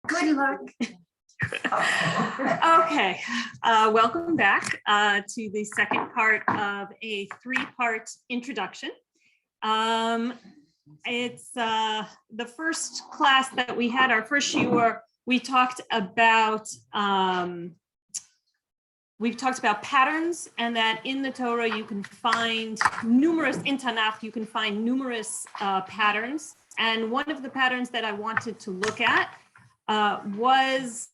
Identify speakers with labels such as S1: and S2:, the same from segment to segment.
S1: Good luck.
S2: Okay, welcome back to the second part of a three-part introduction. It's the first class that we had, our first shiur, we talked about patterns, and that in the Torah you can find numerous, in Tanakh you can find numerous patterns. And one of the patterns that I wanted to look at was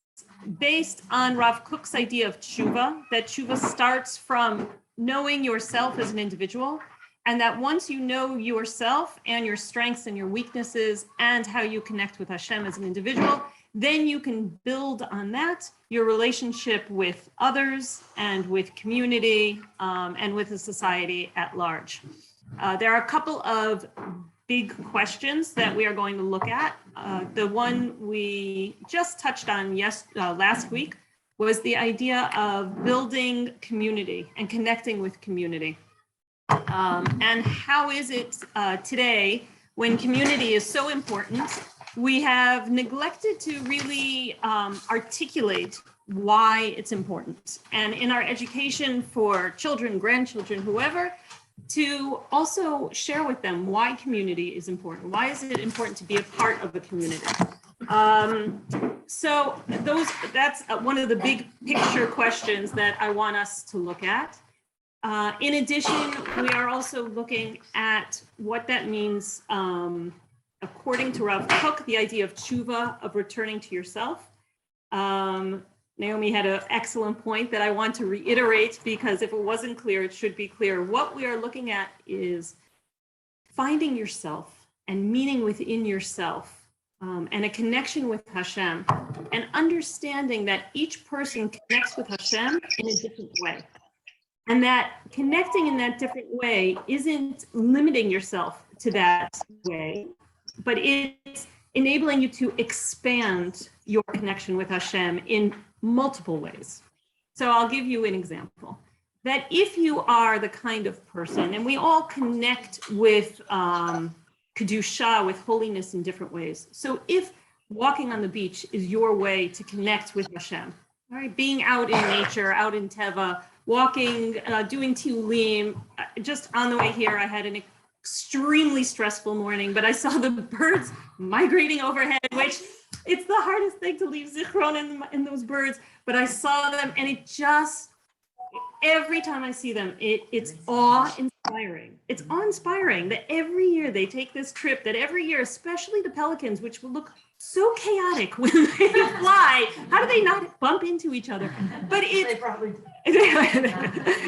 S2: based on Rav Kook's idea of teshuva, that teshuva starts from knowing yourself as an individual, and that once you know yourself and your strengths and your weaknesses and how you connect with Hashem as an individual, then you can build on that your relationship with others and with community and with the society at large. There are a couple of big questions that we are going to look at. The one we just touched on last week was the idea of building community and connecting with community. And how is it today, when community is so important, we have neglected to really articulate why it's important. And in our education for children, grandchildren, whoever, to also share with them why community is important. Why is it important to be a part of a community? So that's one of the big picture questions that I want us to look at. In addition, we are also looking at what that means, according to Rav Kook, the idea of teshuva, of returning to yourself. Naomi had an excellent point that I want to reiterate, because if it wasn't clear, it should be clear. What we are looking at is finding yourself and meaning within yourself, and a connection with Hashem, and understanding that each person connects with Hashem in a different way. And that connecting in that different way isn't limiting yourself to that way, but it's enabling you to expand your connection with Hashem in multiple ways. So I'll give you an example. That if you are the kind of person, and we all connect with Kedusha, with holiness in different ways. So if walking on the beach is your way to connect with Hashem, all right, being out in nature, out in Teva, walking, doing tiulim. Just on the way here, I had an extremely stressful morning, but I saw the birds migrating overhead, which it's the hardest thing to leave zichron in those birds, but I saw them, and it just, every time I see them, it's awe-inspiring. It's awe-inspiring that every year they take this trip, that every year, especially the pelicans, which will look so chaotic when they fly. How do they not bump into each other? But they probably do.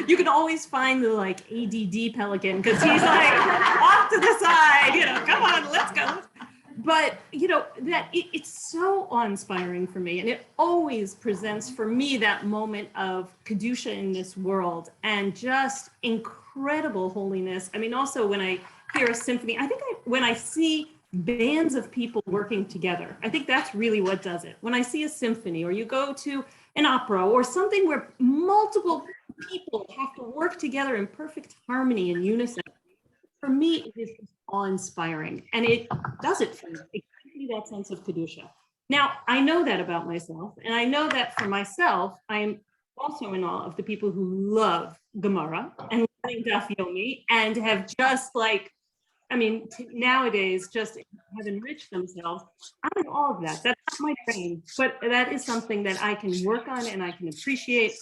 S2: You can always find the like ADD pelican, because he's like off to the side, come on, let's go. But that it's so awe-inspiring for me, and it always presents for me that moment of Kedusha in this world and just incredible holiness. I mean, also when I hear a symphony, when I see bands of people working together, I think that's really what does it. When I see a symphony, or you go to an opera or something where multiple people have to work together in perfect harmony and unison, for me, it is awe-inspiring, and it does it for me. It gives me that sense of Kedusha. Now, I know that about myself, and I know that for myself, I am also in awe of the people who love Gemara and learning Daf Yomi, and have just nowadays just have enriched themselves. I'm in awe of that. That's not my brain, but that is something that I can work on and I can appreciate.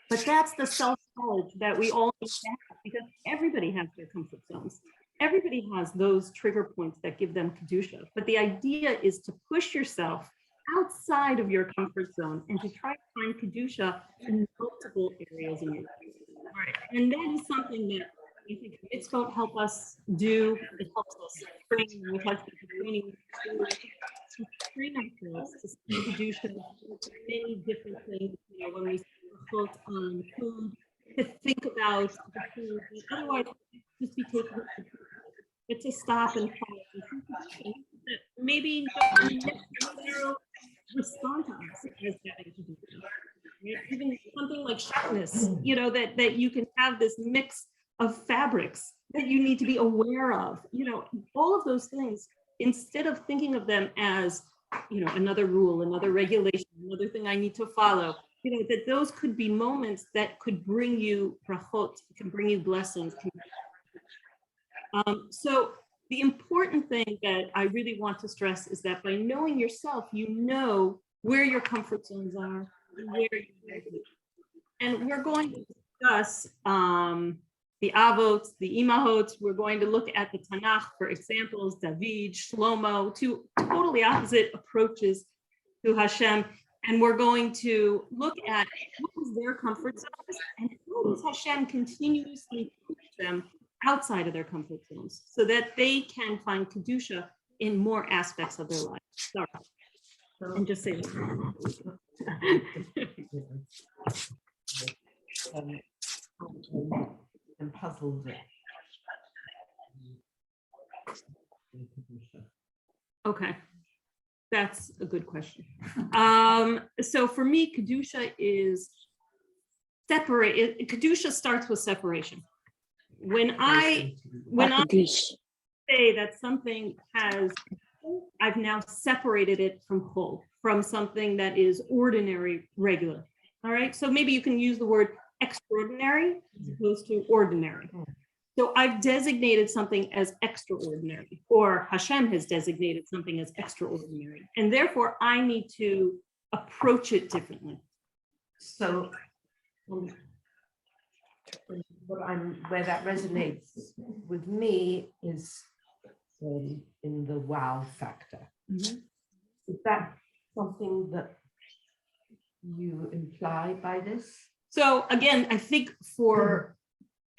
S2: But that's the self-knowledge that we all need to have, because everybody has their comfort zones. Everybody has those trigger points that give them Kedusha. But the idea is to push yourself outside of your comfort zone and to try to find Kedusha in multiple areas in your life. Right. And that is something that I think mitzvot help us do. It helps us train. We talked about training to train ourselves to see Kedusha in many different things. When we focus on food, to think about the food, otherwise just be taken. But to stop and pause, maybe respond to us as having to do that. Even something like sharpness, that you can have this mix of fabrics that you need to be aware of. All of those things instead of thinking of them as, another rule, another regulation, another thing I need to follow, that those could be moments that could bring you brachot, can bring you blessings. So the important thing that I really want to stress is that by knowing yourself, you know where your comfort zones are, and we're going to discuss the avot, the imahot. We're going to look at the Tanakh for examples, David, Shlomo, two totally opposite approaches to Hashem. And we're going to look at what was their comfort zones and how does Hashem continuously push them outside of their comfort zones so that they can find Kedusha in more aspects of their life. Sorry. And just say that.
S1: And puzzled it.
S2: Okay, that's a good question. So for me, Kedusha is separate. Kedusha starts with separation. When I say that something I've now separated it from chol, from something that is ordinary, regular. All right, so maybe you can use the word extraordinary as opposed to ordinary. So I've designated something as extraordinary, or Hashem has designated something as extraordinary, and therefore I need to approach it differently.
S1: So where that resonates with me is in the wow factor. Mm-hmm. Is that something that you imply by this?
S2: So again, I think for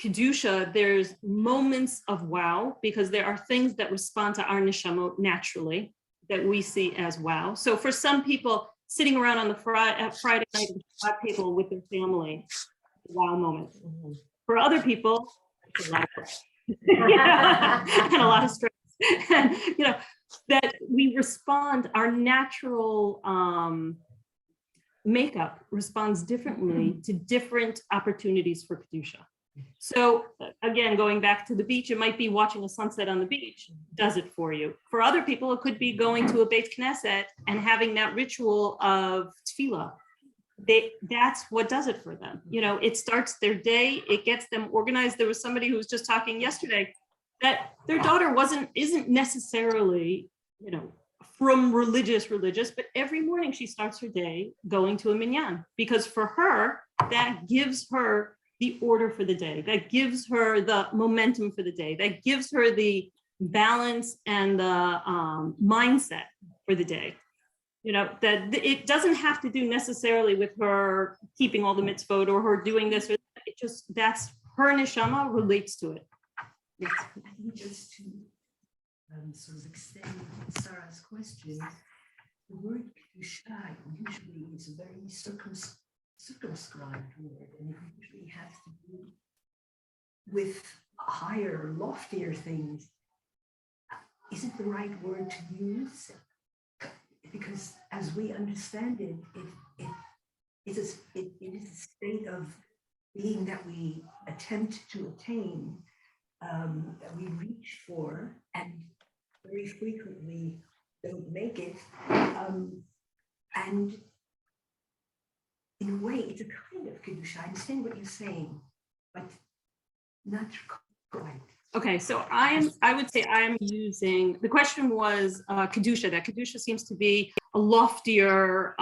S2: Kedusha, there's moments of wow, because there are things that respond to our neshamot naturally that we see as wow. So for some people, sitting around on the Friday night at the Shabbat table with their family, wow moment. Mm-hmm. For other people, it's a lot of and a lot of stress. And, that we respond, our natural makeup responds differently to different opportunities for Kedusha. So again, going back to the beach, it might be watching a sunset on the beach does it for you. For other people, it could be going to a Beit Knesset and having that ritual of tefillah. That's what does it for them. It starts their day, it gets them organized. There was somebody who was just talking yesterday that their daughter isn't necessarily, from religious, but every morning she starts her day going to a minyan, because for her, that gives her the order for the day, that gives her the momentum for the day, that gives her the balance and the mindset for the day. That it doesn't have to do necessarily with her keeping all the mitzvot or her doing this or that. It just, that's her neshama relates to it.
S3: Yes. I think just to sort of extend Sarah's question, the word Kedusha usually is a very circumscribed word, and it usually has to do with higher, loftier things. Is it the right word to use? Because as we understand it, it is a state of being that we attempt to attain, that we reach for, and very frequently don't make it. And in a way, it's a kind of Kedusha. I understand what you're saying, but not quite.
S2: Okay, so I would say I'm using, the question was Kedusha, that Kedusha seems to be a loftier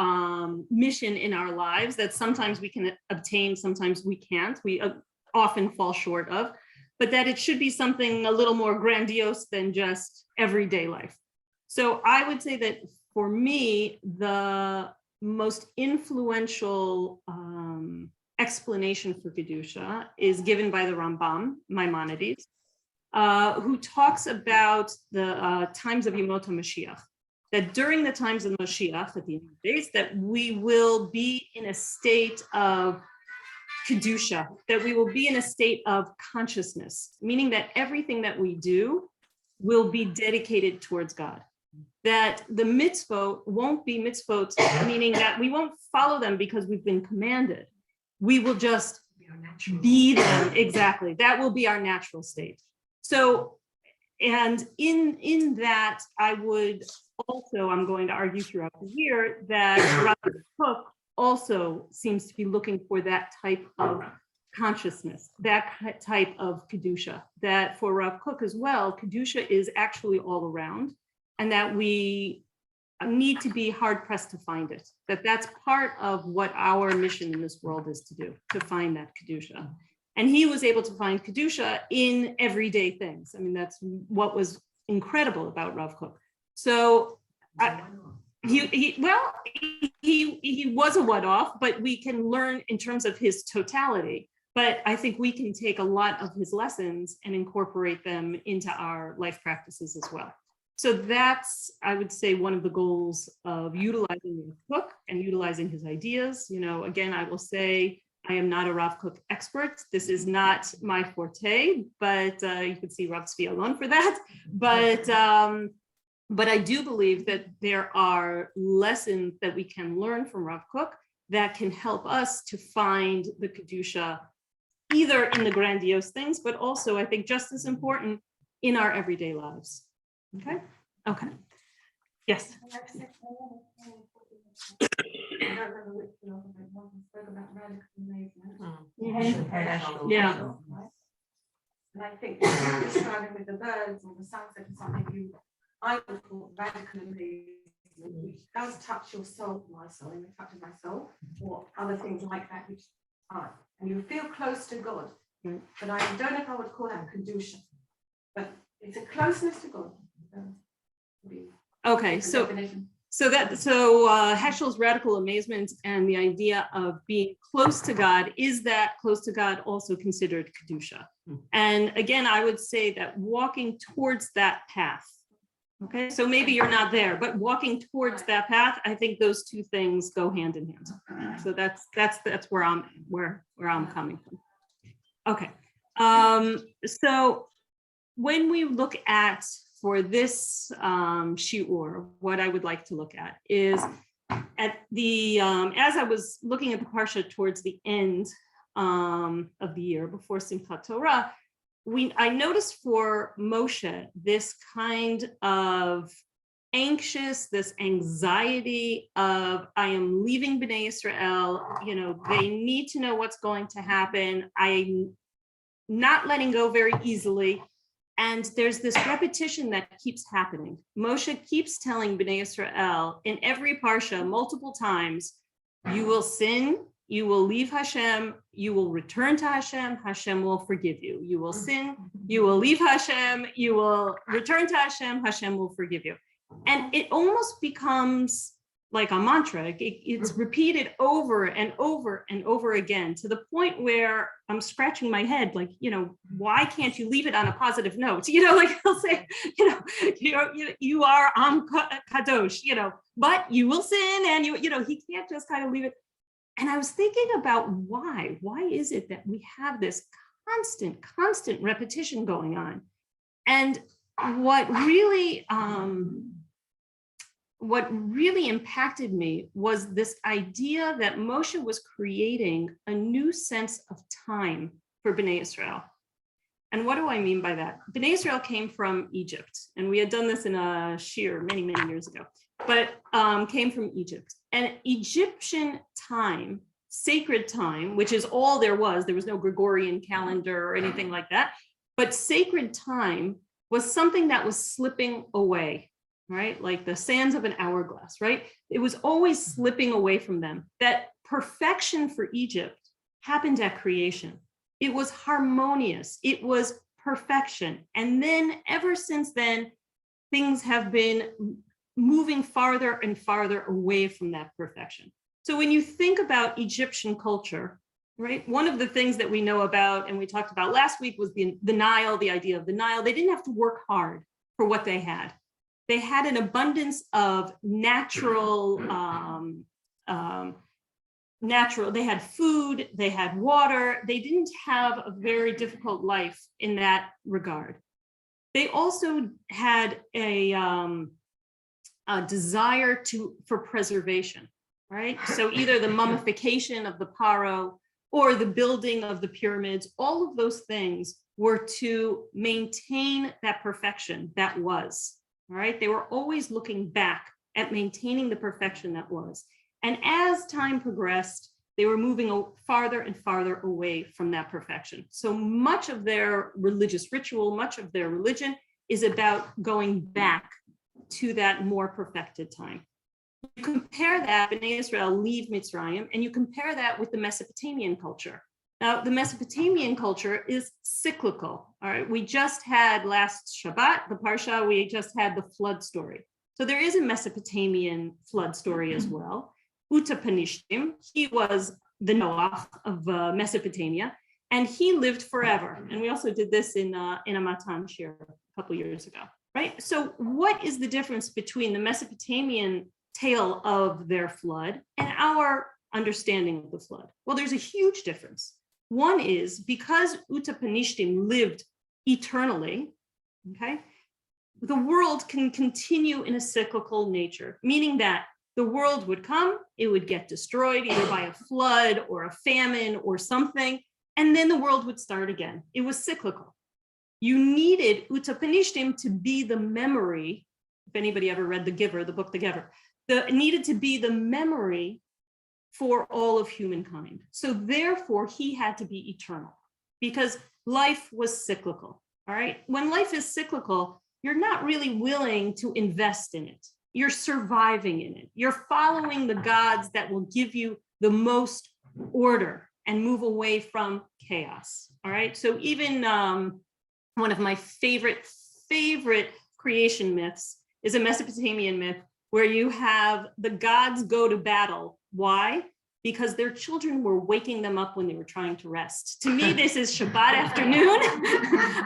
S2: mission in our lives that sometimes we can obtain, sometimes we can't, we often fall short of, but that it should be something a little more grandiose than just everyday life. So I would say that for me, the most influential explanation for Kedusha is given by the Rambam, Maimonides, who talks about the times of Yemot HaMashiach, that during the times of Mashiach, at the end of the days, that we will be in a state of Kedusha, that we will be in a state of consciousness, meaning that everything that we do will be dedicated towards God. That the mitzvot won't be mitzvot, meaning that we won't follow them because we've been commanded. We will just be them, exactly. That will be our natural state. So And in that, I would also, I'm going to argue throughout the year that Rav Kook also seems to be looking for that type of consciousness, that type of Kedusha, that for Rav Kook as well, Kedusha is actually all around, and that we need to be hard pressed to find it, that's part of what our mission in this world is to do, to find that Kedusha. And he was able to find Kedusha in everyday things. I mean, that's what was incredible about Rav Kook. So he was a one-off, but we can learn in terms of his totality. But I think we can take a lot of his lessons and incorporate them into our life practices as well. So that's, I would say, one of the goals of utilizing Rav Kook and utilizing his ideas. You know, again, I will say, I am not a Rav Kook expert. This is not my forte, but you can see Rav Tzvi alone for that. But I do believe that there are lessons that we can learn from Rav Kook that can help us to find the Kedusha, either in the grandiose things, but also, I think, just as important, in our everyday lives. Okay? Okay. Yes.
S4: I don't remember which philosopher it was who spoke about radical amazement.
S2: Yeah.
S4: And I think describing with the birds or the sunset or something, I would call radical amazement, which does touch your soul, my soul, and it touches my soul, or other things like that, which are, and you feel close to God. But I don't know if I would call that Kedusha, but it's a closeness to God.
S2: Okay, so Heschel's radical amazement and the idea of being close to God, is that close to God also considered Kedusha? And again, I would say that walking towards that path, okay, so maybe you're not there, but walking towards that path, I think those two things go hand in hand. So that's where I'm coming from. Okay, so when we look at, for this shiur, what I would like to look at is at the, as I was looking at the parsha towards the end of the year before Simchat Torah, I noticed for Moshe this kind of this anxiety of, I am leaving Bnei Israel, you know, they need to know what's going to happen. I'm not letting go very easily. And there's this repetition that keeps happening. Moshe keeps telling Bnei Israel in every parsha multiple times, you will sin, you will leave Hashem, you will return to Hashem, Hashem will forgive you. You will sin, you will leave Hashem, you will return to Hashem, Hashem will forgive you. And it almost becomes like a mantra. It's repeated over and over and over again, to the point where I'm scratching my head, like, you know, why can't you leave it on a positive note? You know, like he'll say, you are kadosh, you know, but you will sin, and you know, he can't just kind of leave it. And I was thinking about why is it that we have this constant repetition going on? And what really impacted me was this idea that Moshe was creating a new sense of time for Bnei Israel. And what do I mean by that? Bnei Israel came from Egypt, and we had done this in a shir many years ago, but came from Egypt. And Egyptian time, sacred time, which is all there was no Gregorian calendar or anything like that, but sacred time was something that was slipping away, right? Like the sands of an hourglass, right? It was always slipping away from them. That perfection for Egypt happened at creation. It was harmonious. It was perfection. And then ever since then, things have been moving farther and farther away from that perfection. So when you think about Egyptian culture, right, one of the things that we know about, and we talked about last week, was the Nile, the idea of the Nile. They didn't have to work hard for what they had. They had an abundance of natural, they had food, they had water. They didn't have a very difficult life in that regard. They also had a desire for preservation, right? So either the mummification of the paro, or the building of the pyramids, all of those things were to maintain that perfection that was, all right? They were always looking back at maintaining the perfection that was. And as time progressed, they were moving farther and farther away from that perfection. So much of their religious ritual, much of their religion is about going back to that more perfected time. You compare that, Bnei Israel leave Mitzrayim, and you compare that with the Mesopotamian culture. Now, the Mesopotamian culture is cyclical, all right? We just had last Shabbat, the Parsha, we just had the flood story. So there is a Mesopotamian flood story as well. Utapanishtim, he was the Noah of Mesopotamia, and he lived forever. And we also did this in a Matan Shir a couple years ago, right? So what is the difference between the Mesopotamian tale of their flood and our understanding of the flood? Well, there's a huge difference. One is because Utapanishtim lived eternally, okay, the world can continue in a cyclical nature, meaning that the world would come, it would get destroyed either by a flood or a famine or something, and then the world would start again. It was cyclical. You needed Utapanishtim to be the memory. If anybody ever read The Giver, the book The Giver, needed to be the memory for all of humankind. So therefore, he had to be eternal because life was cyclical, all right? When life is cyclical, you're not really willing to invest in it. You're surviving in it. You're following the gods that will give you the most order and move away from chaos, all right? So even one of my favorite creation myths is a Mesopotamian myth where you have the gods go to battle. Why? Because their children were waking them up when they were trying to rest. To me, this is Shabbat afternoon.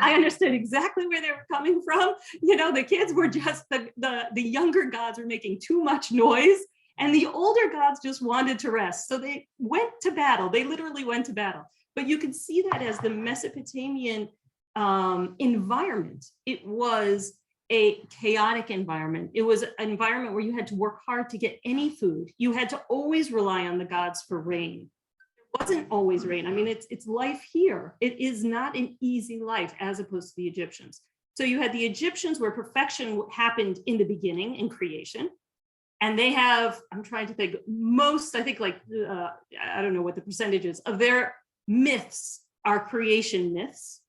S2: I understood exactly where they were coming from. You know, the kids were just, the younger gods were making too much noise, and the older gods just wanted to rest. So they went to battle. They literally went to battle. But you can see that as the Mesopotamian environment. It was a chaotic environment. It was an environment where you had to work hard to get any food. You had to always rely on the gods for rain. It wasn't always rain. I mean, it's life here. It is not an easy life as opposed to the Egyptians. So you had the Egyptians where perfection happened in the beginning in creation. And they have, I'm trying to think, I think like, I don't know what the percentage is of their myths are creation myths.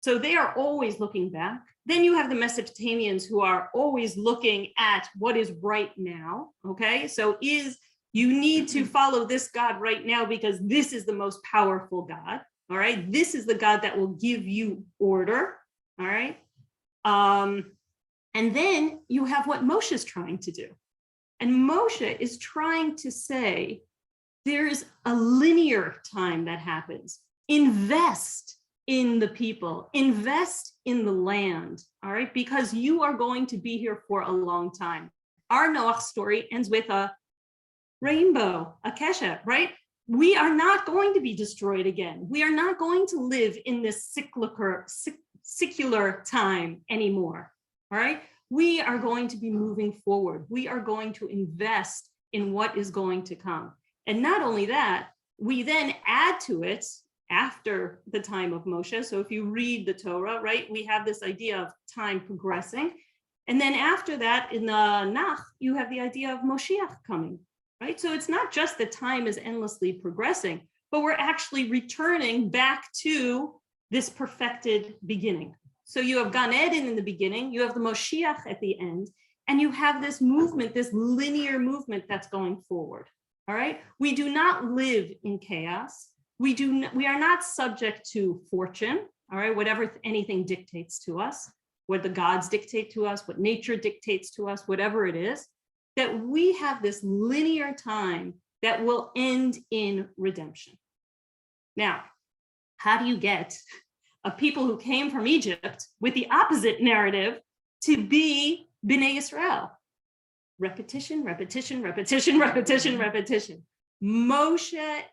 S2: So they are always looking back. Then you have the Mesopotamians who are always looking at what is right now, okay? So you need to follow this God right now because this is the most powerful God, all right? This is the God that will give you order, all right? And then you have what Moshe is trying to do. And Moshe is trying to say, there's a linear time that happens. Invest in the people, invest in the land, all right? Because you are going to be here for a long time. Our Noah story ends with a rainbow, a keshet, right? We are not going to be destroyed again. We are not going to live in this secular time anymore, all right? We are going to be moving forward. We are going to invest in what is going to come. And not only that, we then add to it after the time of Moshe. So if you read the Torah, right, we have this idea of time progressing. And then after that, in the Nach, you have the idea of Moshiach coming, right? So it's not just that time is endlessly progressing, but we're actually returning back to this perfected beginning. So you have Gan Eden in the beginning, you have the Moshiach at the end, and you have this movement, this linear movement that's going forward, all right? We do not live in chaos. We are not subject to fortune, all right, whatever anything dictates to us, what the gods dictate to us, what nature dictates to us, whatever it is, that we have this linear time that will end in redemption. Now, how do you get a people who came from Egypt with the opposite narrative to be Bnei Israel? Repetition, repetition, repetition, repetition, repetition. Moshe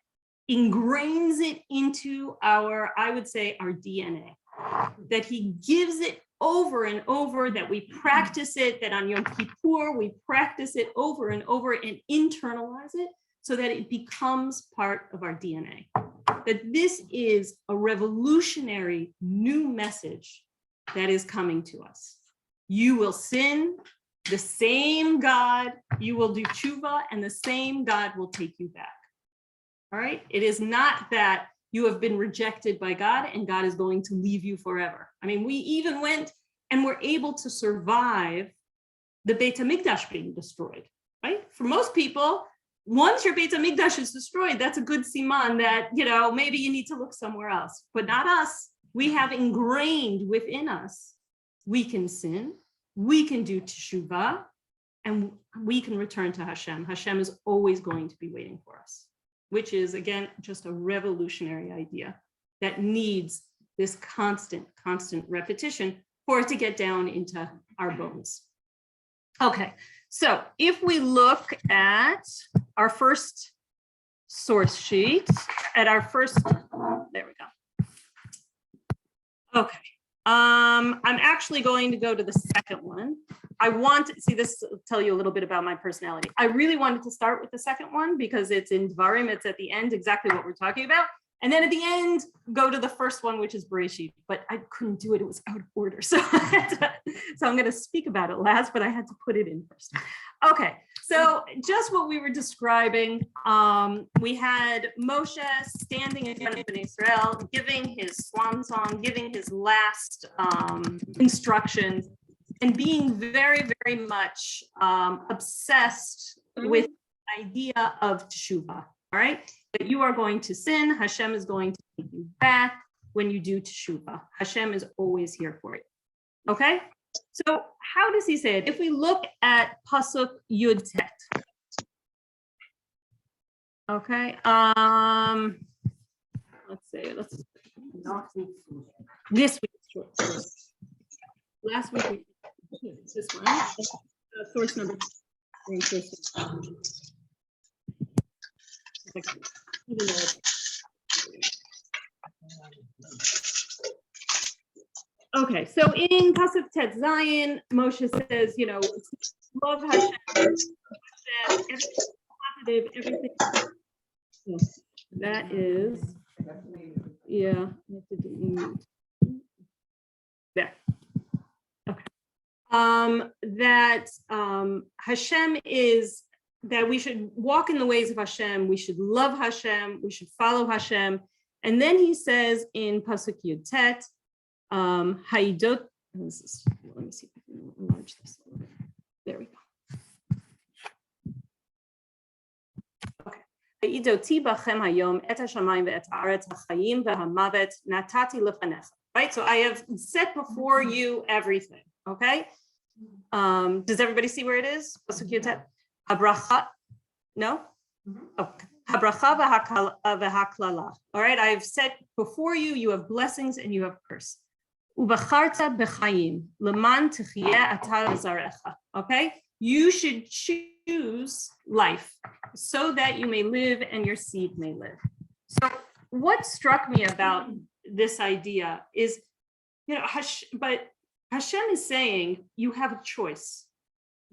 S2: ingrains it into our, I would say, our DNA, that he gives it over and over, that we practice it, that on Yom Kippur, we practice it over and over and internalize it so that it becomes part of our DNA. that this is a revolutionary new message that is coming to us. You will sin, the same God, you will do teshuva, and the same God will take you back. All right? It is not that you have been rejected by God and God is going to leave you forever. I mean, we even went and were able to survive the Beit HaMikdash being destroyed, right? For most people, once your Beit HaMikdash is destroyed, that's a good siman that, maybe you need to look somewhere else, but not us. We have ingrained within us, we can sin, we can do teshuva, and we can return to Hashem. Hashem is always going to be waiting for us, which is, again, just a revolutionary idea that needs this constant repetition for it to get down into our bones. Okay, so if we look at our first source sheet, there we go. Okay, I'm actually going to go to the second one. This will tell you a little bit about my personality. I really wanted to start with the second one because it's in Dvarim, it's at the end, exactly what we're talking about. And then at the end, go to the first one, which is Bereshit, but I couldn't do it, it was out of order. So I'm gonna speak about it last, but I had to put it in first. Okay, so just what we were describing, we had Moshe standing in front of Bnei Israel, giving his swan song, giving his last instructions, and being very, very much obsessed with the idea of teshuva, all right? That you are going to sin, Hashem is going to take you back when you do teshuva. Hashem is always here for you, okay? So how does he say it? If we look at Pasuk Yud Tet, okay, let's this week's short source. Last week, this one, source number 2. Okay, so in Pasuk Tet Zayin, Moshe says, love Hashem, everything positive, everything. So that is, yeah, there. Okay. Hashem is, that we should walk in the ways of Hashem, we should love Hashem, we should follow Hashem. And then he says in Pasuk Yud Tet, Haidot, let me see if I can enlarge this a little bit. There we go. Okay. Haidoti bachem hayom et hashamayim ve'et haaretz hachayim ve'hamavet natati lefanecha. Right, so I have set before you everything, okay? Does everybody see where it is? Pasuk Yud Tet. Habracha, no? Okay. Habracha v'haklala. All right, I have set before you, you have blessings and you have curse. Ubacharta b'chayim, leman techiyeh ata v'zarecha. Okay, you should choose life so that you may live and your seed may live. So what struck me about this idea is, but Hashem is saying you have a choice.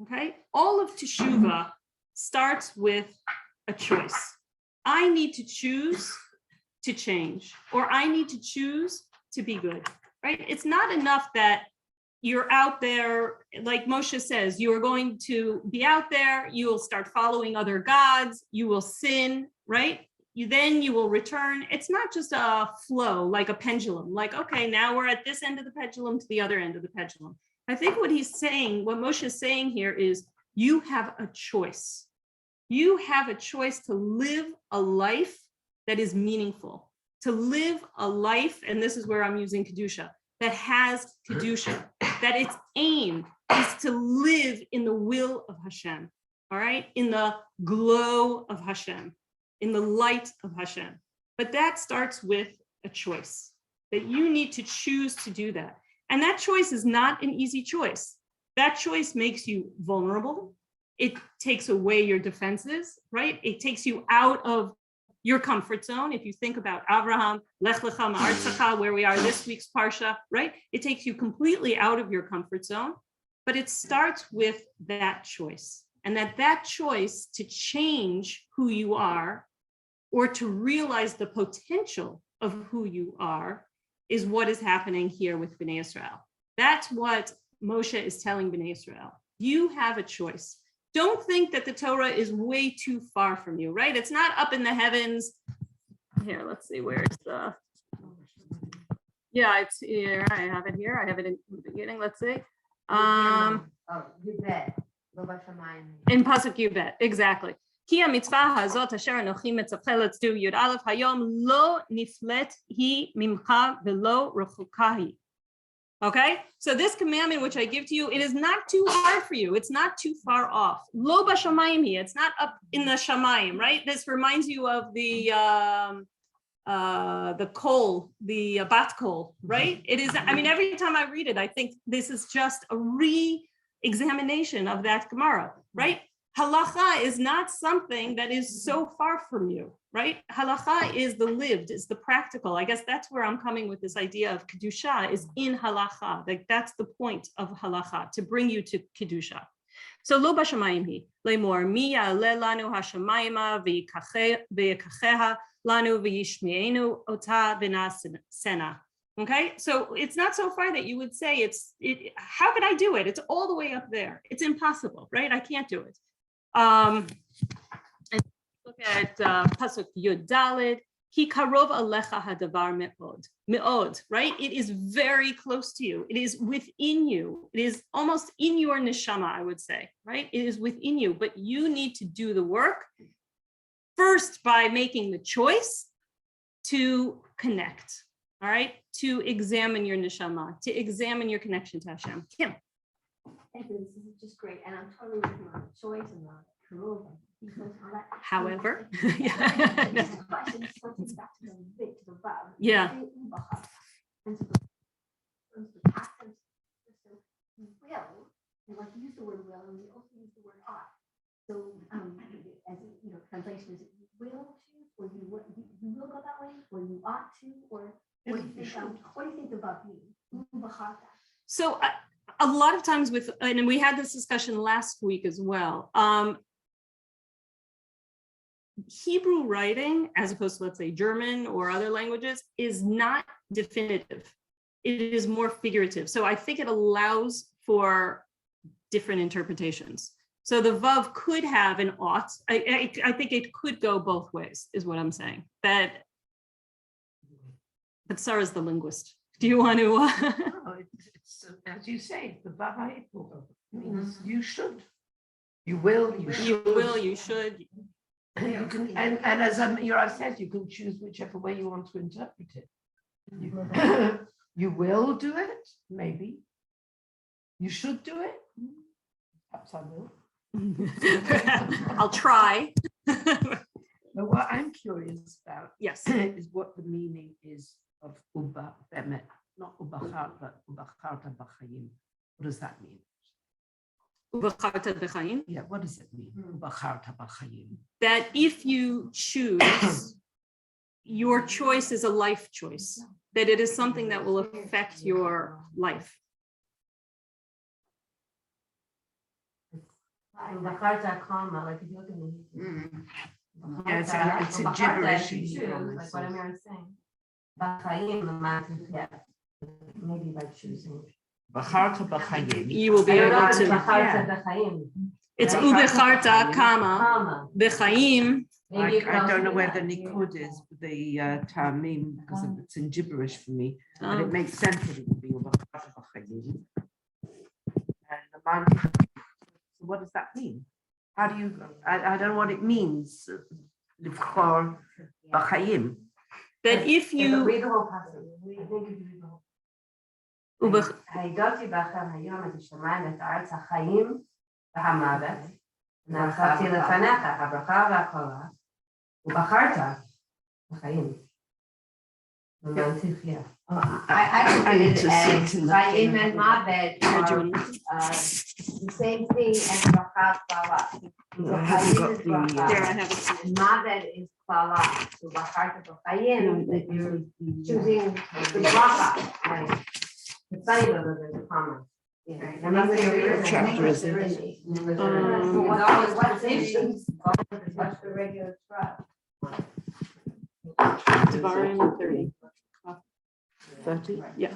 S2: Okay, all of teshuva starts with a choice. I need to choose to change, or I need to choose to be good, right? It's not enough that you're out there, like Moshe says, you are going to be out there, you will start following other gods, you will sin, right? You will return. It's not just a flow, like a pendulum, like, okay, now we're at this end of the pendulum to the other end of the pendulum. I think what Moshe is saying here is you have a choice. You have a choice to live a life that is meaningful, to live a life, and this is where I'm using Kedusha, that has Kedusha, that its aim is to live in the will of Hashem, all right? In the glow of Hashem, in the light of Hashem. But that starts with a choice, that you need to choose to do that. And that choice is not an easy choice. That choice makes you vulnerable. It takes away your defenses, right? It takes you out of your comfort zone. If you think about Abraham, Lech Lecha Ma'artzecha, where we are this week's Parsha, right? It takes you completely out of your comfort zone, but it starts with that choice. And that choice to change who you are or to realize the potential of who you are is what is happening here with Bnei Israel. That's what Moshe is telling Bnei Israel. You have a choice. Don't think that the Torah is way too far from you, right? It's not up in the heavens. Here, let's see, where's the, yeah, it's here. I have it here. I have it in the beginning. Let's see. In Pasuk Yubet, exactly. Ki ha-mitzvah hazot asher anochi metzapeh, let's do Yud Aleph hayom, lo niflet hi mimcha velo rechuka hi. Okay, so this commandment which I give to you, it is not too hard for you. It's not too far off. Lo bashamayim hi, it's not up in the shamayim, right? This reminds you of the kol, the bat kol, right? It is, I mean, every time I read it, I think this is just a re-examination of that Gemara, right? Halacha is not something that is so far from you, right? Halacha is the lived, is the practical. I guess that's where I'm coming with this idea of kedusha is in halacha. Like that's the point of halacha, to bring you to kedusha. So lo bashamayim hi, lemor mi ya'aleh lanu hashamayma v'yikacheha lanu v'yishmi'enu ota v'nasena. Okay, so it's not so far that you would say how could I do it? It's all the way up there. It's impossible, right? I can't do it. And look at Pasuk Yud Daled, Ki karov alecha hadavar me'od, right? It is very close to you. It is within you. It is almost in your neshama, I would say, right? It is within you, but you need to do the work first by making the choice to connect, all right? To examine your neshama, to examine your connection to Hashem. Kim.
S5: Thank you. This is just great. And I'm totally with you on the choice and the karova.
S2: However,
S5: this question switches back to the bit to the above.
S2: Yeah.
S5: And so the past tense, so will, and like you use the word will, and we also use the word ought. So as you know, translation is will to, or you will go that way, or you ought to, or what do you think above means?
S2: So a lot of times and we had this discussion last week as well. Hebrew writing, as opposed to, let's say, German or other languages, is not definitive. It is more figurative. So I think it allows for different interpretations. So the vav could have an ought. I think it could go both ways, is what I'm saying. But Sarah's the linguist. Do you want to?
S1: No, it's as you say, the vav ha'ipur means you should. You will, you should.
S2: You will, you should.
S1: And you can, and as Amira says, you can choose whichever way you want to interpret it. You will do it, maybe. You should do it. Perhaps I will.
S2: I'll try.
S1: But what I'm curious about,
S2: Yes,
S1: is what the meaning is of uba bemet, not ubachar, but ubacharta b'chayim. What does that mean? Yeah, what does it mean? Ubacharta b'chayim.
S2: that if you choose, your choice is a life choice, that it is something that will affect your life.
S5: Like if you look at
S1: Yeah, it's a gibberish.
S5: like what Amira's saying. Yeah, maybe by choosing.
S1: B'charta b'chayim.
S2: You will be able to. It's ubecharta kama b'chaim.
S1: I don't know where the nikud is, the tamim, because it's in gibberish for me, but it makes sense that it would be ubecharta b'chayim. And the man, so what does that mean? How do you, I don't know what it means, livchor b'chayim.
S2: That if you
S5: read the whole passage, I think if you read the whole. העדותי בכם היום את השמיים ואת הארץ החיים והמוות, נחפתי לפניך הברכה והקלה, ובחרת בחיים. למען תחיה. I need to see it חיים and movet are the same thing as ברכה קלה.
S2: there I have it.
S5: Movet is קלה, ובחרת בחיים, that you're choosing the ברכה. It's funny though, there's a comma.
S1: What chapter is it?
S5: What's the regular shrub?
S2: Devarim 30.
S1: 30.
S2: Yeah.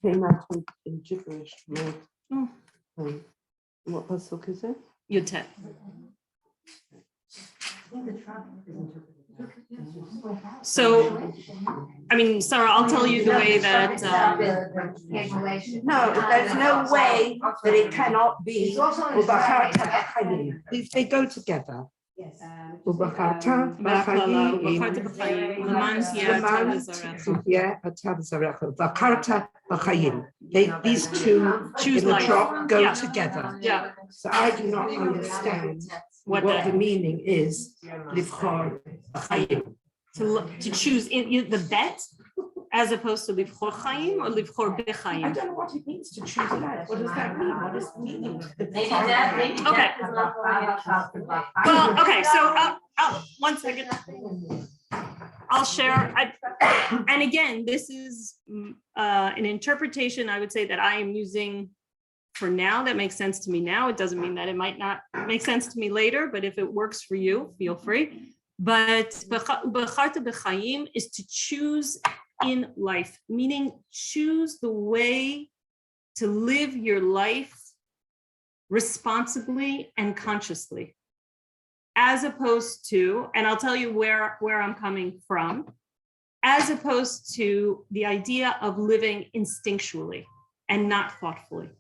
S1: Came out in gibberish mode.
S2: Oh.
S1: What pasuk is it?
S2: Yutet. So, I mean, Sarah, I'll tell you the way that.
S1: No, there's no way that it cannot be. They go together.
S5: Yes.
S1: Ubacharta b'chayim. Vakarta b'chayim. These two
S2: Choose
S1: in the
S2: life.
S1: drop go
S2: Yeah.
S1: together.
S2: Yeah.
S1: So I do not understand what the meaning is. Livchor b'chayim.
S2: To choose in the bet as opposed to livchor chayim or livchor
S1: I
S2: bechayim.
S1: don't know what it means to choose life. What does that mean? What is the meaning?
S2: Okay. Well, okay, so I'll 1 second. I'll share. And again, this is an interpretation I would say that I am using for now that makes sense to me now. It doesn't mean that it might not make sense to me later, but if it works for you, feel free. But ubacharta b'chayim is to choose in life, meaning choose the way to live your life responsibly and consciously, as opposed to, and I'll tell you where I'm coming from, as opposed to the idea of living instinctually and not thoughtfully.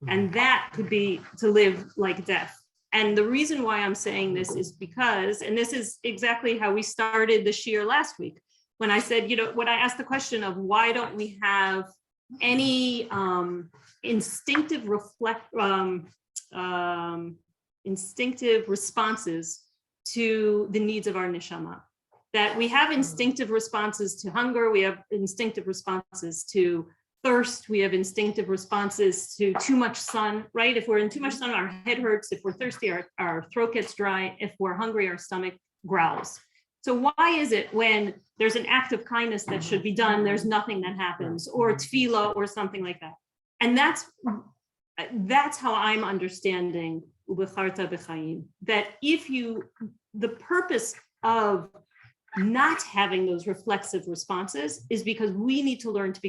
S2: And that could be to live like death. And the reason why I'm saying this is because, and this is exactly how we started the shiur last week, when I said, when I asked the question of why don't we have any instinctive responses to the needs of our neshama. That we have instinctive responses to hunger, we have instinctive responses to thirst, we have instinctive responses to too much sun, right? If we're in too much sun, our head hurts. If we're thirsty, our throat gets dry. If we're hungry, our stomach growls. So why is it when there's an act of kindness that should be done, there's nothing that happens, or tefillah or something like that? And that's how I'm understanding ubacharta b'chayim, that the purpose of not having those reflexive responses is because we need to learn to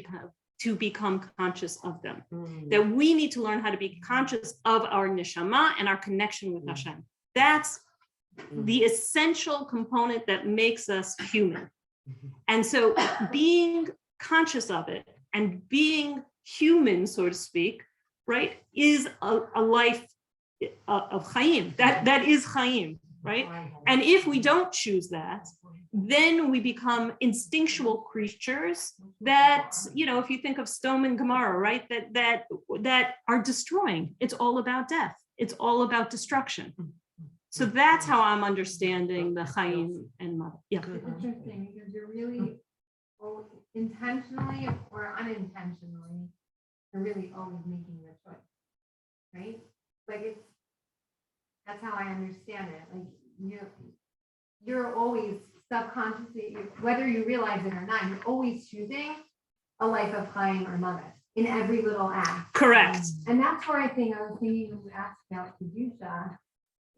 S2: become conscious of them. That we need to learn how to be conscious of our neshama and our connection with Hashem. That's the essential component that makes us human. And so being conscious of it and being human, so to speak, right, is a life of chayim. That is chayim, right? And if we don't choose that, then we become instinctual creatures that, if you think of Stone and Gomorrah, right, that are destroying. It's all about death. It's all about destruction. So that's how I'm understanding the chayim and mother. Yeah.
S6: It's interesting because you're really intentionally or unintentionally, you're really always making the choice, right? Like that's how I understand it. Like you're always subconsciously, whether you realize it or not, you're always choosing a life of chayim or mother in every little act.
S2: Correct.
S6: And that's where I was thinking when you asked about kedusha.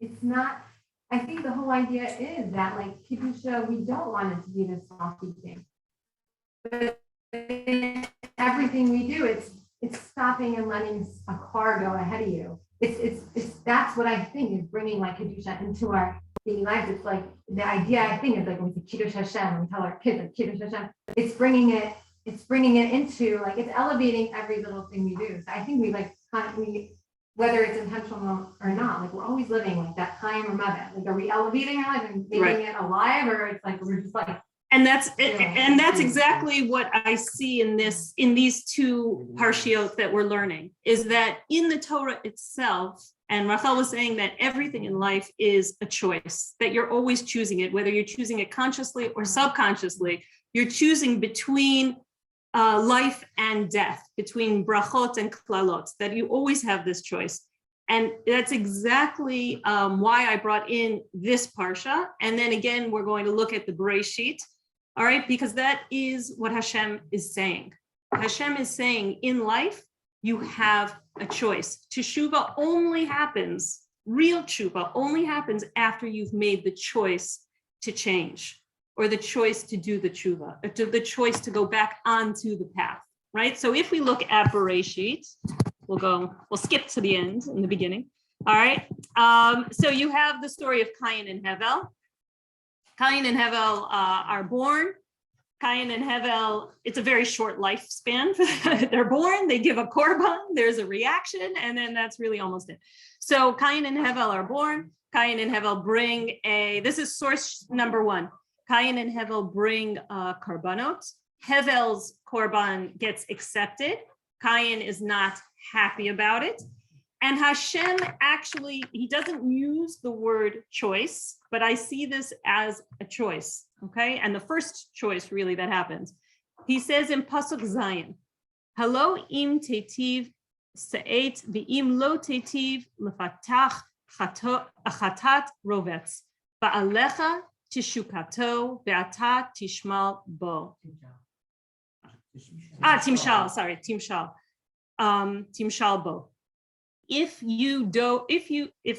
S6: It's not, I think the whole idea is that like kedusha, we don't want it to be this lofty thing. But everything we do, it's stopping and letting a car go ahead of you. It's that's what I think is bringing like kedusha into our daily lives. It's like the idea I think is like when we say kiddush Hashem, we tell our kids like kiddush Hashem. It's bringing it into like it's elevating every little thing we do. So I think we whether it's intentional or not, like we're always living like that time or mother. Like, are we elevating our life and making it alive, or it's like we're just like.
S2: And that's exactly what I see in these two parshiot that we're learning, is that in the Torah itself, and Rachel was saying that everything in life is a choice, that you're always choosing it, whether you're choosing it consciously or subconsciously, you're choosing between life and death, between brachot and klalot, that you always have this choice. And that's exactly why I brought in this parsha. And then again, we're going to look at the Bereshit. All right, because that is what Hashem is saying. Hashem is saying in life, you have a choice. Teshuva only happens real tshuva only happens after you've made the choice to change, or the choice to do the tshuva, or the choice to go back onto the path, right? So if we look at Bereshit, we'll skip to the end in the beginning. All right. So you have the story of Cain and Hevel. Cain and Hevel are born. Cain and Hevel, it's a very short lifespan. They're born, they give a korban, there's a reaction, and then that's really almost it. So Cain and Hevel are born. Cain and Hevel bring this is source number 1. Cain and Hevel bring korbanot. Hevel's korban gets accepted. Cain is not happy about it. And Hashem actually, he doesn't use the word choice, but I see this as a choice, okay? And the first choice really that happens. He says in Pasuk Zayin, Halo im tetiv se'et v'im lo tetiv lefatach achatat rovetz ba'alecha tishukato ve'ata tishmal bo. Timshal bo. If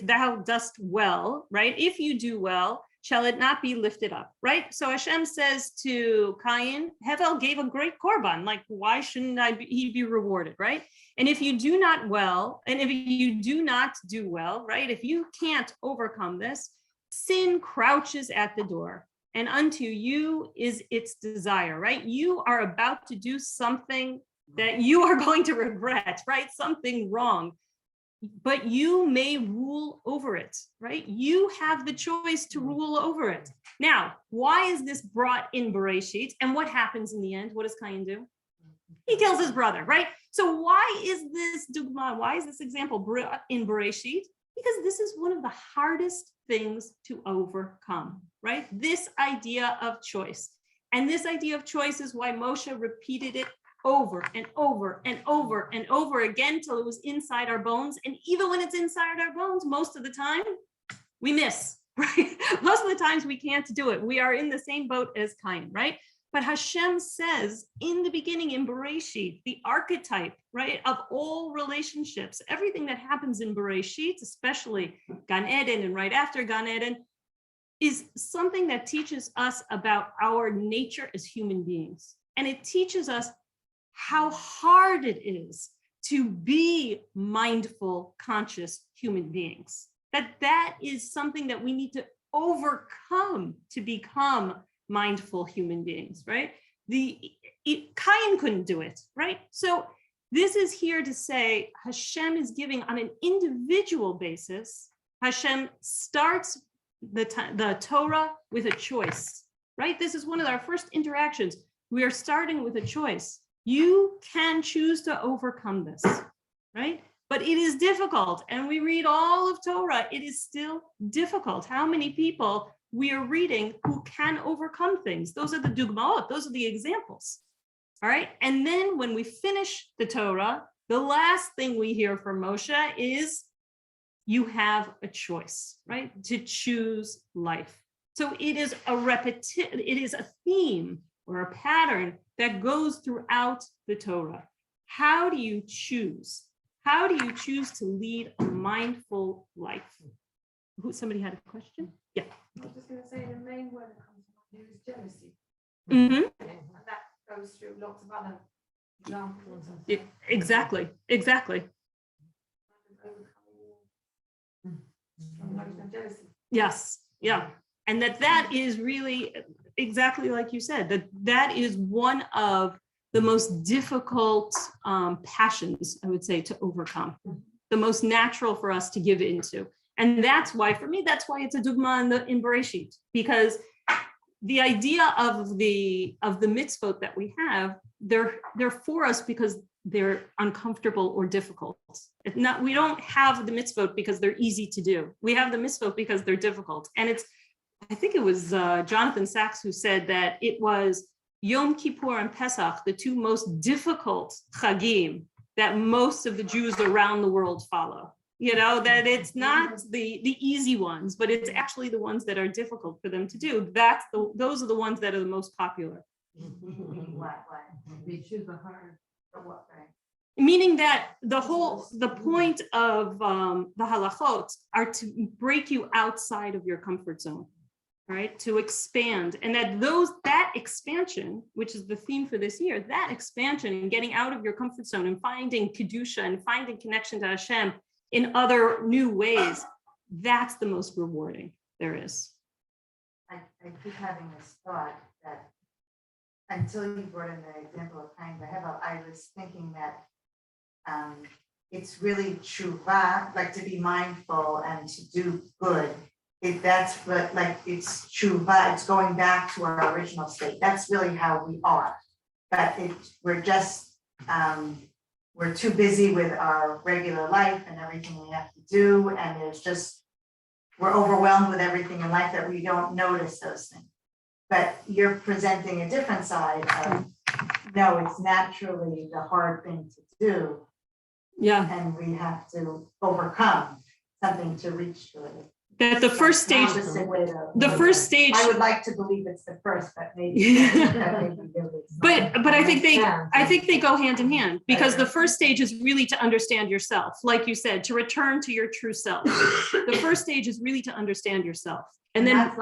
S2: thou dost well, right? If you do well, shall it not be lifted up, right? So Hashem says to Cain, Hevel gave a great korban. Like, why shouldn't he be rewarded, right? And if you do not well, and if you do not do well, right? If you can't overcome this, sin crouches at the door, and unto you is its desire, right? You are about to do something that you are going to regret, right? Something wrong. But you may rule over it, right? You have the choice to rule over it. Now, why is this brought in Bereshit? And what happens in the end? What does Cain do? He kills his brother, right? So why is this dugma, why is this example brought in Bereshit? Because this is one of the hardest things to overcome, right? This idea of choice. And this idea of choice is why Moshe repeated it over and over and over and over again till it was inside our bones. And even when it's inside our bones, most of the time we miss, right? Most of the times we can't do it. We are in the same boat as Cain, right? But Hashem says in the beginning in Bereshit, the archetype, right, of all relationships, everything that happens in Bereshit, especially Gan Eden and right after Gan Eden, is something that teaches us about our nature as human beings. And it teaches us how hard it is to be mindful, conscious human beings. That is something that we need to overcome to become mindful human beings, right? Cain couldn't do it, right? So this is here to say Hashem is giving on an individual basis. Hashem starts the Torah with a choice, right? This is one of our first interactions. We are starting with a choice. You can choose to overcome this, right? But it is difficult. And we read all of Torah, it is still difficult. How many people we are reading who can overcome things? Those are the dugmaot, those are the examples, all right? And then when we finish the Torah, the last thing we hear from Moshe is, you have a choice, right? To choose life. So it is a theme or a pattern that goes throughout the Torah. How do you choose? How do you choose to lead a mindful life? Somebody had a question? Yeah.
S4: I was just going to say the main word that comes to mind here is jealousy.
S2: Mm-hmm.
S4: And that goes through lots of other examples.
S2: Exactly.
S4: Jealousy.
S2: Yes. Yeah. And that is really exactly like you said, that is one of the most difficult passions, I would say, to overcome, the most natural for us to give into. And that's why, for me, that's why it's a dugma in Bereshit, because the idea of the mitzvot that we have, they're for us because they're uncomfortable or difficult. We don't have the mitzvot because they're easy to do. We have the mitzvot because they're difficult. And I think it was Jonathan Sachs who said that it was Yom Kippur and Pesach, the two most difficult chagim that most of the Jews around the world follow. You know, that it's not the easy ones, but it's actually the ones that are difficult for them to do. Those are the ones that are the most popular.
S5: Why? They choose the hard for what, right?
S2: Meaning that the point of the halachot are to break you outside of your comfort zone, right? To expand, and that expansion, which is the theme for this year, that expansion and getting out of your comfort zone and finding kedusha and finding connection to Hashem in other new ways, that's the most rewarding there is.
S7: I keep having this thought that until you brought in the example of Chaim Hevel, I was thinking that it's really teshuva, like to be mindful and to do good. If that's what, like, it's teshuva, it's going back to our original state. That's really how we are. But we're just, we're too busy with our regular life and everything we have to do. And there's just, we're overwhelmed with everything in life that we don't notice those things. But you're presenting a different side of, no, it's naturally the hard thing to do.
S2: Yeah.
S7: And we have to overcome something to reach to it.
S2: That the first stage,
S7: I would like to believe it's the first, but maybe.
S2: but I think they go hand in hand, because the first stage is really to understand yourself, like you said, to return to your true self. The first stage is really to understand yourself, and then that's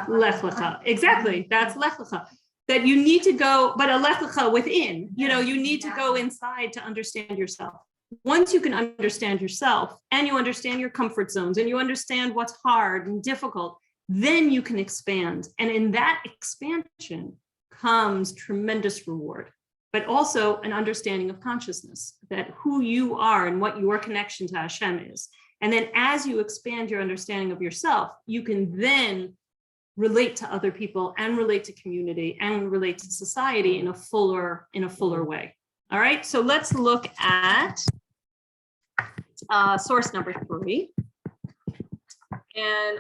S2: lech lecha. Exactly, that's lech lecha. That you need to go, but a lech lecha within. You know, you need to go inside to understand yourself. Once you can understand yourself and you understand your comfort zones and you understand what's hard and difficult, then you can expand. And in that expansion comes tremendous reward, but also an understanding of consciousness, that who you are and what your connection to Hashem is. And then as you expand your understanding of yourself, you can then relate to other people and relate to community and relate to society in a fuller way. All right, so let's look at source number 3. And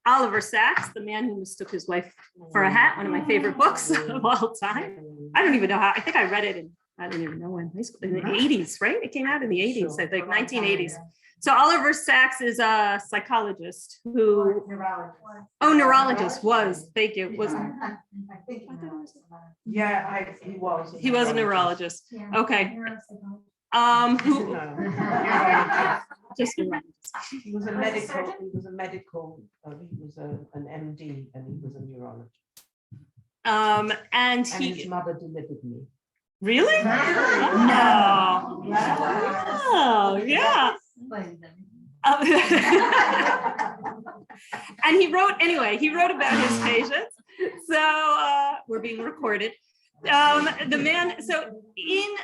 S2: Oliver Sacks, The Man Who Mistook His Wife for a Hat, one of my favorite books of all time. I don't even know how, I think I read it in, I don't even know when, high school, in the 80s, right? It came out in the 80s, I think, 1980s. So Oliver Sacks is a psychologist who, neurologist was, thank you, was.
S1: Yeah, he was.
S2: He was a neurologist. Okay. Who? Just a neurologist.
S1: He was a medical, he was an MD and he was a neurologist.
S2: And
S1: his mother delivered me.
S2: Really? No. Oh, yeah. And he wrote about his patients. So we're being recorded. The man, so in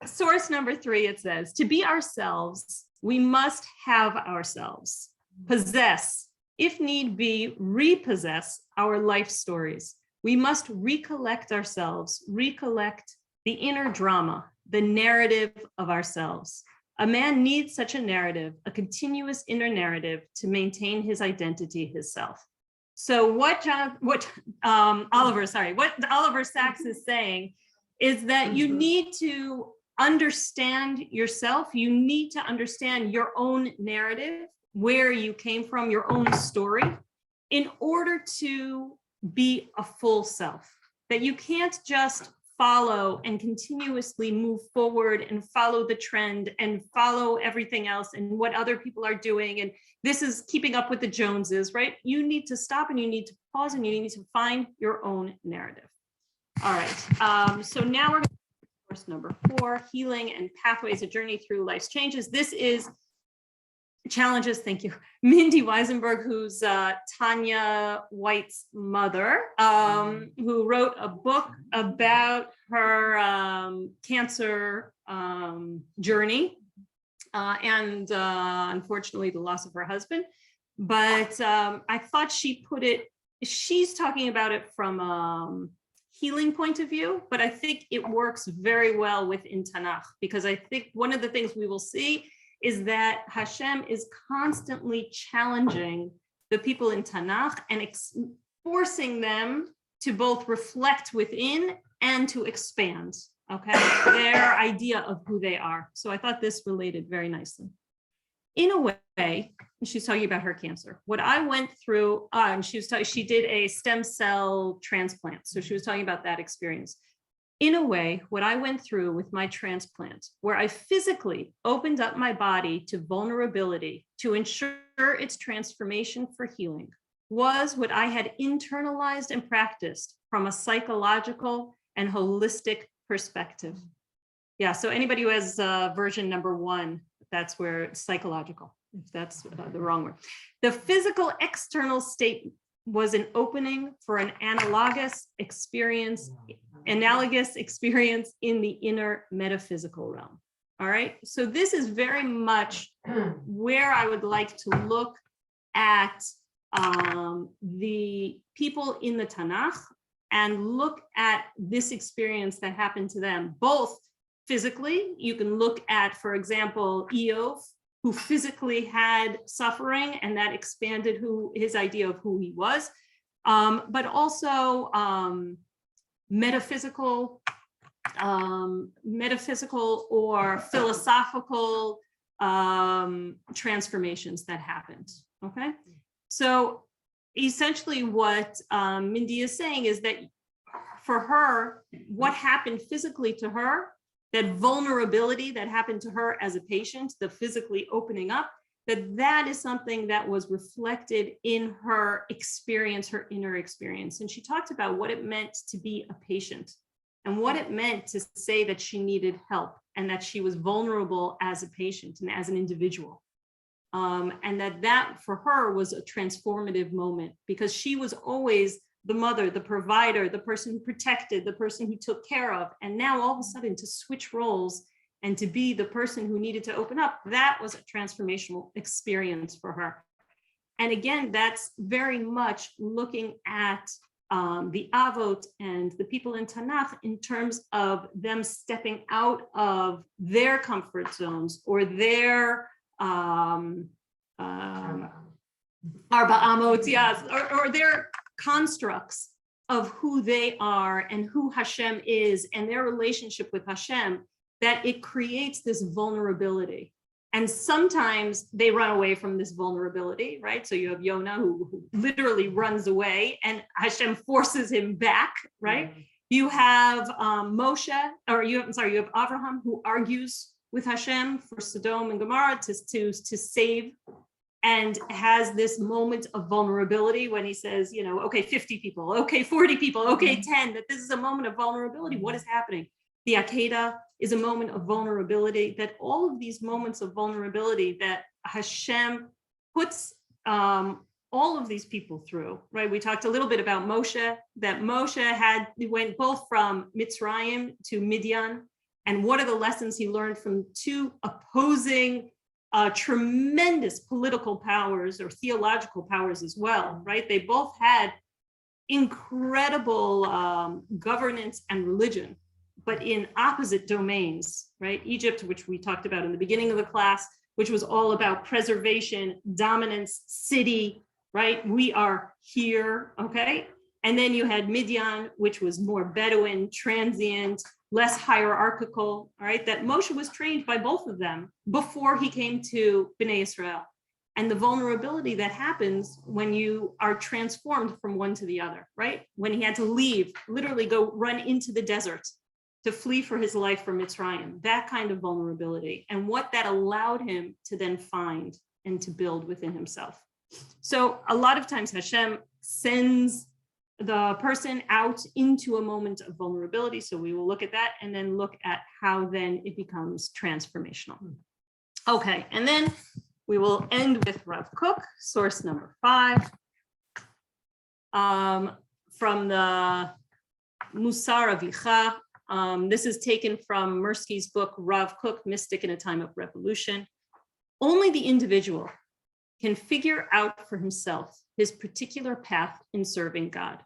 S2: source number 3, it says, to be ourselves, we must have ourselves, possess, if need be, repossess our life stories. We must recollect ourselves, recollect the inner drama, the narrative of ourselves. A man needs such a narrative, a continuous inner narrative, to maintain his identity, his self. So what Oliver Sacks is saying is that you need to understand yourself. You need to understand your own narrative, where you came from, your own story, in order to be a full self. That you can't just follow and continuously move forward and follow the trend and follow everything else and what other people are doing. And this is keeping up with the Joneses, right? You need to stop and you need to pause and you need to find your own narrative. All right, so now we're going to course number 4, Healing and Pathways, a Journey Through Life's Changes. This is challenges, thank you, Mindy Weisenberg, who's Tanya White's mother, who wrote a book about her cancer journey and unfortunately the loss of her husband. But I thought she's talking about it from healing point of view, but I think it works very well within Tanakh, because I think one of the things we will see is that Hashem is constantly challenging the people in Tanakh and forcing them to both reflect within and to expand, okay, their idea of who they are. So I thought this related very nicely. In a way, she's talking about her cancer. What I went through, and she did a stem cell transplant. So she was talking about that experience. in a way, what I went through with my transplant, where I physically opened up my body to vulnerability to ensure its transformation for healing, was what I had internalized and practiced from a psychological and holistic perspective. Yeah, so anybody who has version number 1, that's where it's psychological, if that's the wrong word. The physical external state was an opening for an analogous experience in the inner metaphysical realm. All right, so this is very much where I would like to look at the people in the Tanakh and look at this experience that happened to them, both physically. You can look at, for example, Eov, who physically had suffering, and that expanded his idea of who he was, but also metaphysical or philosophical transformations that happened. Okay, so essentially what Mindy is saying is that for her, what happened physically to her, that vulnerability that happened to her as a patient, the physically opening up, that is something that was reflected in her experience, her inner experience. And she talked about what it meant to be a patient and what it meant to say that she needed help and that she was vulnerable as a patient and as an individual. And that for her was a transformative moment, because she was always the mother, the provider, the person who protected, the person who took care of. And now all of a sudden to switch roles and to be the person who needed to open up, that was a transformational experience for her. And again, that's very much looking at the Avot and the people in Tanakh in terms of them stepping out of their comfort zones or their Arba Amot, yes, or their constructs of who they are and who Hashem is and their relationship with Hashem, that it creates this vulnerability. And sometimes they run away from this vulnerability, right? So you have Yonah who literally runs away and Hashem forces him back, right? Mm-hmm. You have Moshe, or you have Avraham who argues with Hashem for Sodom and Gomorrah to save, and has this moment of vulnerability when he says, you know, okay, 50 people, okay, 40 people, okay, 10, that this is a moment of vulnerability. What is happening? The Akedah is a moment of vulnerability, that all of these moments of vulnerability that Hashem puts all of these people through, right? We talked a little bit about Moshe, that Moshe went both from Mitzrayim to Midian, and what are the lessons he learned from two opposing tremendous political powers or theological powers as well, right? They both had incredible governance and religion, but in opposite domains, right? Egypt, which we talked about in the beginning of the class, which was all about preservation, dominance, city, right? We are here, okay? And then you had Midian, which was more Bedouin, transient, less hierarchical, all right? That Moshe was trained by both of them before he came to Bnei Israel. And the vulnerability that happens when you are transformed from one to the other, right? When he had to leave, literally go run into the desert to flee for his life from Mitzrayim, that kind of vulnerability, and what that allowed him to then find and to build within himself. So a lot of times Hashem sends the person out into a moment of vulnerability. So we will look at that and then look at how then it becomes transformational. Okay, and then we will end with Rav Kook, source number 5, from the Musar Avicha. This is taken from Mirsky's book, Rav Kook, Mystic in a Time of Revolution. Only the individual can figure out for himself his particular path in serving God,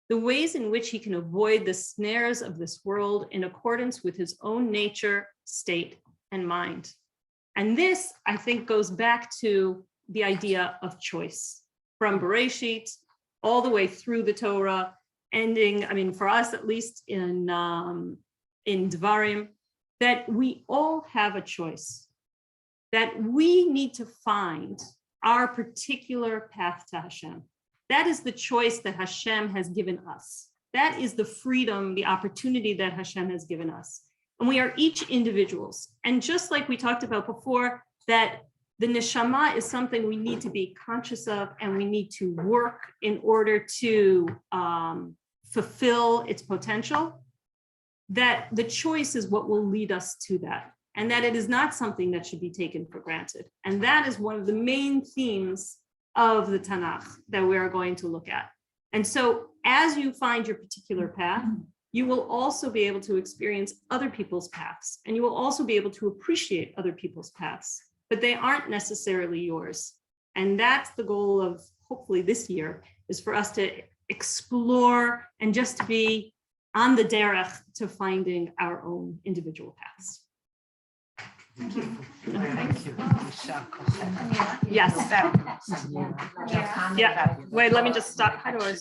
S2: the ways in which he can avoid the snares of this world in accordance with his own nature, state, and mind. And this, I think, goes back to the idea of choice, from Bereshit all the way through the Torah, ending, I mean, for us at least in Devarim, that we all have a choice, that we need to find our particular path to Hashem. That is the choice that Hashem has given us. That is the freedom, the opportunity that Hashem has given us. And we are each individuals. And just like we talked about before, that the neshama is something we need to be conscious of and we need to work in order to fulfill its potential, that the choice is what will lead us to that. And that it is not something that should be taken for granted. And that is one of the main themes of the Tanakh that we are going to look at. And so as you find your particular path, you will also be able to experience other people's paths, and you will also be able to appreciate other people's paths, but they aren't necessarily yours. And that's the goal of hopefully this year, is for us to explore and just to be on the derech to finding our own individual paths.
S1: Thank you.
S2: Yes. Yeah. Wait, let me just stop. How do I?